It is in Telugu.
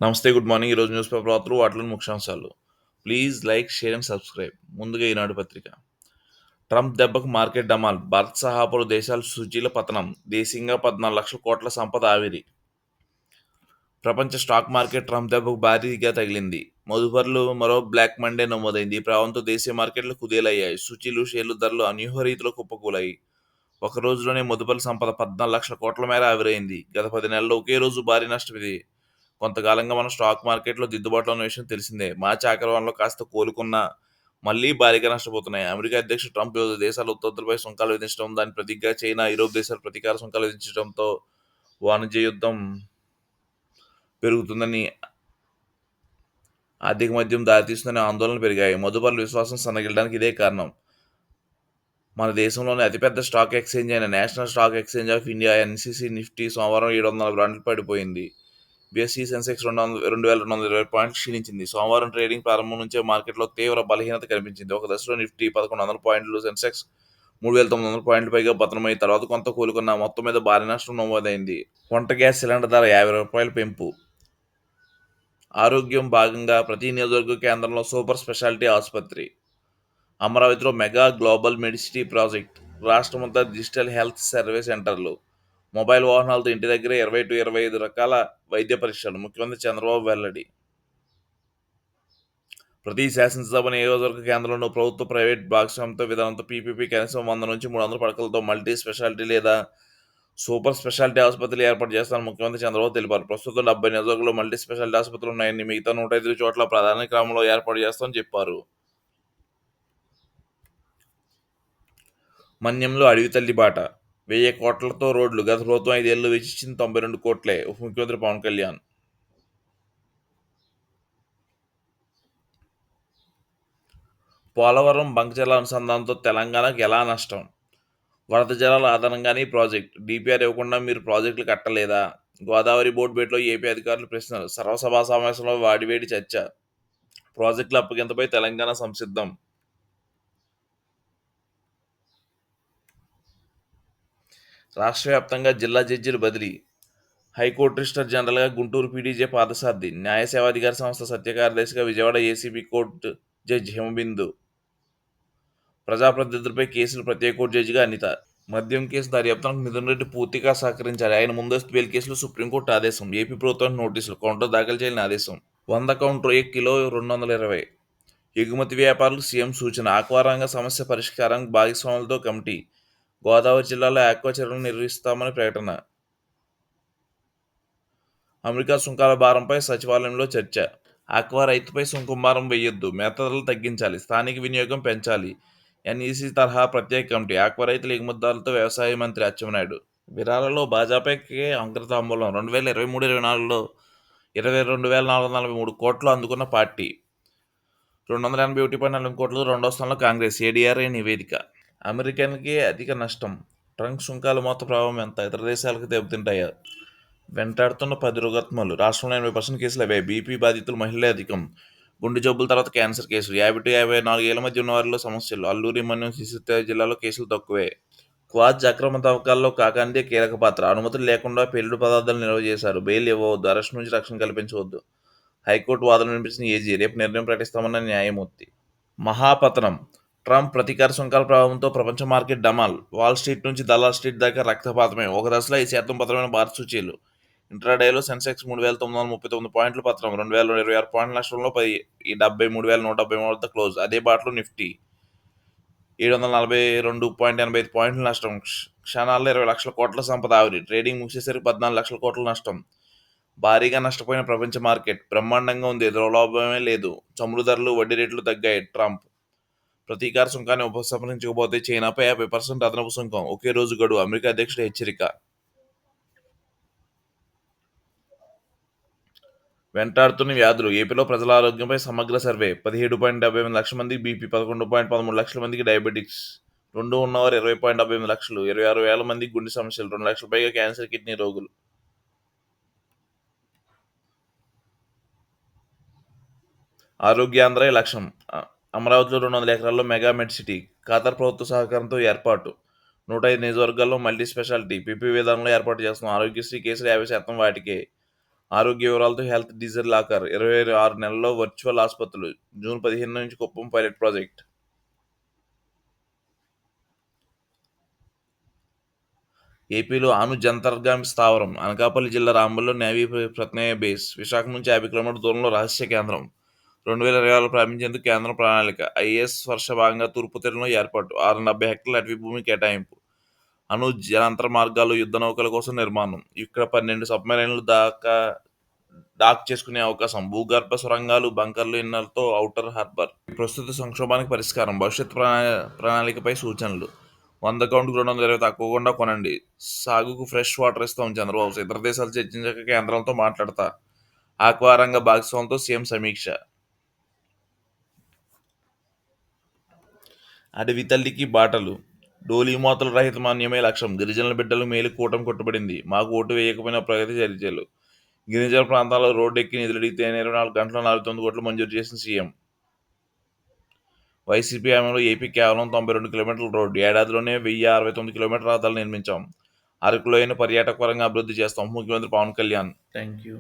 నమస్తే. Good morning. ఈరోజు న్యూస్ పేపర్ వార్తలు, వాటిలోని ముఖ్యాంశాలు. Please like, share and subscribe. ముందుగా ఈనాడు పత్రిక. ట్రంప్ దెబ్బకు మార్కెట్ డమాల్. భారత్ సహా పలు దేశాల సూచీల పతనం. దేశీయంగా 14 లక్షల కోట్ల సంపద ఆవిరి. ప్రపంచ స్టాక్ మార్కెట్ ట్రంప్ దెబ్బకు భారీగా తగిలింది. మదుపర్లు మరో బ్లాక్ మండే నమోదైంది. ఈ ప్రభావంతో దేశీయ మార్కెట్లు కుదేలయ్యాయి. సూచీలు, షేర్ల ధరలు అనూహ్య రీతిలో కుప్పకూలాయి. ఒక రోజులోనే మదుపర్ల సంపద 14 లక్షల కోట్ల మేర ఆవిరైంది. గత 10 నెలల్లో ఒకే రోజు భారీ నష్టం ఇది. కొంతకాలంగా మన స్టాక్ మార్కెట్లో దిద్దుబాటులో ఉన్న విషయం తెలిసిందే. మార్చి ఆఖరి వారంలో కాస్త కోలుకున్నా మళ్లీ భారీగా నష్టపోతున్నాయి. అమెరికా అధ్యక్షుడు ట్రంప్ వివిధ దేశాల ఉత్పత్తులపై సుంకాలు విధించడం, దాని ప్రతీకగా చైనా, యూరోప్ దేశాలు ప్రతీకార సుంకాలు విధించడంతో వాణిజ్య యుద్ధం పెరుగుతుందని, ఆర్థిక మద్యం దారితీస్తుందనే ఆందోళనలు పెరిగాయి. మదుపర్ల విశ్వాసం సన్నగిల్లడానికి ఇదే కారణం. మన దేశంలోని అతిపెద్ద స్టాక్ ఎక్స్చేంజ్ అయిన national stock exchange of India NCC Nifty సోమవారం 740 పాయింట్లు పడిపోయింది. బీఎస్ఈ సెన్సెక్స్ 2220 పాయింట్లు క్షీణించింది. సోమవారం ట్రేడింగ్ ప్రారంభం నుంచే మార్కెట్లో తీవ్ర బలహీనత కనిపించింది. ఒక దశలో నిఫ్టీ 1100 పాయింట్లు, సెన్సెక్స్ 3900 పాయింట్లు పైగా పతనమై తర్వాత కొంత కోలుకున్న మొత్తం మీద భారీ నష్టం నమోదైంది. వంట గ్యాస్ సిలిండర్ ధర ₹50 పెంపు. ఆరోగ్యం భాగంగా ప్రతి నియోజకవర్గ కేంద్రంలో సూపర్ స్పెషాలిటీ ఆసుపత్రి. అమరావతిలో మెగా గ్లోబల్ మెడిసిటీ ప్రాజెక్ట్. రాష్ట్రమంతా డిజిటల్ హెల్త్ సర్వే సెంటర్లు. మొబైల్ వాహనాలతో ఇంటి దగ్గరే 20-25 రకాల వైద్య పరీక్షలు. ముఖ్యమంత్రి చంద్రబాబు వెల్లడి. ప్రతి శాసనసభ నియోజకవర్గ కేంద్రంలో ప్రభుత్వ, ప్రైవేట్ భాగస్వామ్య విధానంతో పీపీపీ కనీసం 100 నుంచి 300 పడకలతో మల్టీ స్పెషాలిటీ లేదా సూపర్ స్పెషాలిటీ ఆసుపత్రులు ఏర్పాటు చేస్తారని ముఖ్యమంత్రి చంద్రబాబు తెలిపారు. ప్రస్తుతం 70 నియోజకవర్గాల్లో మల్టీ స్పెషాలిటీ ఆసుపత్రులు ఉన్నాయని, మిగతా 105 చోట్ల ప్రధాన క్రమంలో ఏర్పాటు చేస్తామని చెప్పారు. మన్యంలో అడవి తల్లి బాట. 1000 కోట్లతో రోడ్లు. గత ప్రభుత్వం 5 ఏళ్లలో వెచ్చించింది 92 కోట్లే. ఉప ముఖ్యమంత్రి పవన్ కళ్యాణ్. పోలవరం బంకజల అనుసంధానంతో తెలంగాణకు ఎలా నష్టం? వరద జలాల ఆధారంగానే ఈ ప్రాజెక్టు. డీపీఆర్ ఇవ్వకుండా మీరు ప్రాజెక్టులు కట్టలేదా? గోదావరి బోర్డు భేటీలో ఏపీ అధికారులు ప్రశ్నలు. సర్వసభా సమావేశంలో వాడివేడి చర్చ. ప్రాజెక్టుల అప్పగింతపై తెలంగాణ సంసిద్ధం. రాష్ట్ర వ్యాప్తంగా జిల్లా జడ్జీలు బదిలీ. హైకోర్టు రిజిస్టర్ జనరల్గా గుంటూరు పీడీజే పాదసారథి. న్యాయ సేవాధికార సంస్థ సత్య కార్యదర్శిగా Vijayawada ACB court judge Himabindu. ప్రజాప్రతినిధులపై కేసులు ప్రత్యేక కోర్టు జడ్జిగా అనిత. మద్యం కేసు దర్యాప్తునకు మిథున్ రెడ్డి పూర్తిగా సహకరించాలి. ఆయన ముందస్తు బెయిల్ కేసులో సుప్రీంకోర్టు ఆదేశం. ఏపీ ప్రభుత్వానికి నోటీసులు. కౌంటర్ దాఖలు చేయాలని ఆదేశం. 100 కౌంటర్ కిలో 220. ఎగుమతి వ్యాపారులకు సీఎం సూచన. ఆక్వా రంగ సమస్య పరిష్కారానికి భాగస్వాములతో కమిటీ. గోదావరి జిల్లాలో ఆక్వా చెరువులను నిర్వహిస్తామని ప్రకటన. అమెరికా సుంకాల భారంపై సచివాలయంలో చర్చ. ఆక్వా రైతుపై సుంకం భారం వేయొద్దు, మేత ధరలు తగ్గించాలి, స్థానిక వినియోగం పెంచాలి. ఎన్ఈసీ తరహా ప్రత్యేక కమిటీ. ఆక్వా రైతుల ఎగుమతిదారులతో వ్యవసాయ మంత్రి అచ్చెన్నాయుడు. విరాళాల్లో భాజపాకే అంకురతాంబూలం. 2023-24లో 22,443 కోట్లు అందుకున్న పార్టీ. 281.4 కోట్లతో రెండో స్థానంలో కాంగ్రెస్. ఏడీఆర్ఐ నివేదిక. అమెరికన్కి అధిక నష్టం. ట్రంప్ సుంకాల మొత్త ప్రభావం ఎంత? ఇతర దేశాలకు దెబ్బతింటాయా? వెంటాడుతున్న 10 రుగ్మతలు. రాష్ట్రంలో 80% కేసులు అవే. బీపీ బాధితులు మహిళలే అధికం. గుండె జబ్బుల తర్వాత క్యాన్సర్ కేసులు. 50-54 ఏళ్ల మధ్య ఉన్న వారిలో సమస్యలు. అల్లూరి, మన్యం, సీతయ్య జిల్లాలో కేసులు తక్కువే. క్వాజ్ అక్రమ తవ్వకాల్లో కాకాందే కీలక పాత్ర. అనుమతులు లేకుండా పేలుడు పదార్థాలు నిల్వ చేశారు. బెయిల్ ఇవ్వవద్దు, అరెస్ట్ నుంచి రక్షణ కల్పించవద్దు. హైకోర్టు వాదన వినిపించిన ఏజీ. రేపు నిర్ణయం ప్రకటిస్తామన్న న్యాయమూర్తి. మహాపతనం. ట్రంప్ ప్రతీకార సుంకాల ప్రభావంతో ప్రపంచ మార్కెట్ డమాల్. వాల్ స్ట్రీట్ నుంచి దలాల్ స్ట్రీట్ దాకా రక్తపాతమే. ఒక దశలో 5% పతనమైన భారత సూచీలు. ఇంట్రాడేలో సెన్సెక్స్ 3,939 పాయింట్లు పతనం. 2,026 పాయింట్ల నష్టంలో 73,173 వద్ద క్లోజ్. అదే బాటలో నిఫ్టీ 742.85 పాయింట్ల నష్టం. క్షణాల్లో 20 లక్షల కోట్ల సంపద ఆవిరి. ట్రేడింగ్ ముగిసేసరికి 14 లక్షల కోట్ల నష్టం. భారీగా నష్టపోయిన ప్రపంచ మార్కెట్. బ్రహ్మాండంగా ఉంది, ద్రవలోభమే లేదు. చమురు ధరలు, వడ్డీ రేట్లు తగ్గాయి. ట్రంప్ ప్రతీకార సుంకాన్ని ఉపసంహరించకపోతే చైనాపై 50% అదనపు సుంకం. ఒకే రోజు గడువు. అమెరికా అధ్యక్షుడు హెచ్చరిక. వెంటాడుతున్న వ్యాధులు. ఏపీలో ప్రజల ఆరోగ్యంపై సమగ్ర సర్వే. 17.78 లక్షల మందికి బీపీ, 11.13 లక్షల మందికి డయాబెటిక్స్, 2 ఉన్నవారు 20.78 లక్షలు, 26,000 మందికి గుండె సమస్యలు, 2 లక్షల పైగా క్యాన్సర్, కిడ్నీ రోగులు. ఆరోగ్యాంధ్రే లక్ష్యం. అమరావతిలో 200 ఎకరాల్లో మెగా మెడ్ సిటీ. ఖతార్ ప్రభుత్వ సహకారంతో ఏర్పాటు. 105 నియోజకవర్గాల్లో మల్టీ స్పెషాలిటీ పీపీ విధానంలో ఏర్పాటు చేస్తున్నాం. ఆరోగ్యశ్రీ కేసులు 50% వాటికే. ఆరోగ్య వివరాలతో హెల్త్ డిజిటల్ లాకర్ 26 నెలల్లో వర్చువల్ ఆసుపత్రులు జూన్ 15 నుంచి కుప్పం పైలట్ ప్రాజెక్ట్. ఏపీలో అణు జంతర్గామి స్థావరం అనకాపల్లి జిల్లా రాంబల్లో నేవీ ప్రత్యయ బేస్. విశాఖ నుంచి 50 కిలోమీటర్ల దూరంలో రహస్య కేంద్రం 2026లో ప్రారంభించేందుకు కేంద్రం ప్రణాళిక. ఐఏఎస్ వర్ష భాగంగా తూర్పు తీరంలో ఏర్పాటు 670 హెక్టార్ల అటవీ భూమి కేటాయింపు. అణు జలాంతర మార్గాలు యుద్ధ నౌకల కోసం నిర్మాణం. ఇక్కడ 12 సబ్మెరైన్లు డాక్ చేసుకునే అవకాశం. భూగర్భ సొరంగాలు బంకర్లు ఇన్నర్తో ఔటర్ హార్బర్. ప్రస్తుత సంక్షోభానికి పరిష్కారం భవిష్యత్ ప్రణాళికపై సూచనలు. 100 కౌంటుకు 220 తక్కువకుండా కొనండి. సాగుకు ఫ్రెష్ వాటర్ ఇస్తాం చంద్రబాబు. ఇతర దేశాలు చర్చించాక కేంద్రంతో మాట్లాడతా. ఆక్వా రంగ భాగస్వామ్యంతో సీఎం సమీక్ష. అడవి తల్లికి బాటలు. డోలీ మోతలు రహిత మాన్యమే లక్ష్యం. గిరిజనుల బిడ్డలు మేలు కూటమి కొట్టుబడింది. మాకు ఓటు వేయకపోయినా ప్రగతి చర్యలు. గిరిజన ప్రాంతాల్లో రోడ్డు ఎక్కి నిధులు అడిగితే 24 గంటల్లో 49 కోట్లు మంజూరు చేసిన సీఎం. వైసీపీ హయాంలో ఏపీ కేవలం 92 కిలోమీటర్ల రోడ్డు. ఏడాదిలోనే 1069 కిలోమీటర్ల రహదారులు నిర్మించాం. అరకులోయను పర్యాటక పరంగా అభివృద్ధి చేస్తాం. ముఖ్యమంత్రి పవన్ కళ్యాణ్. Thank you.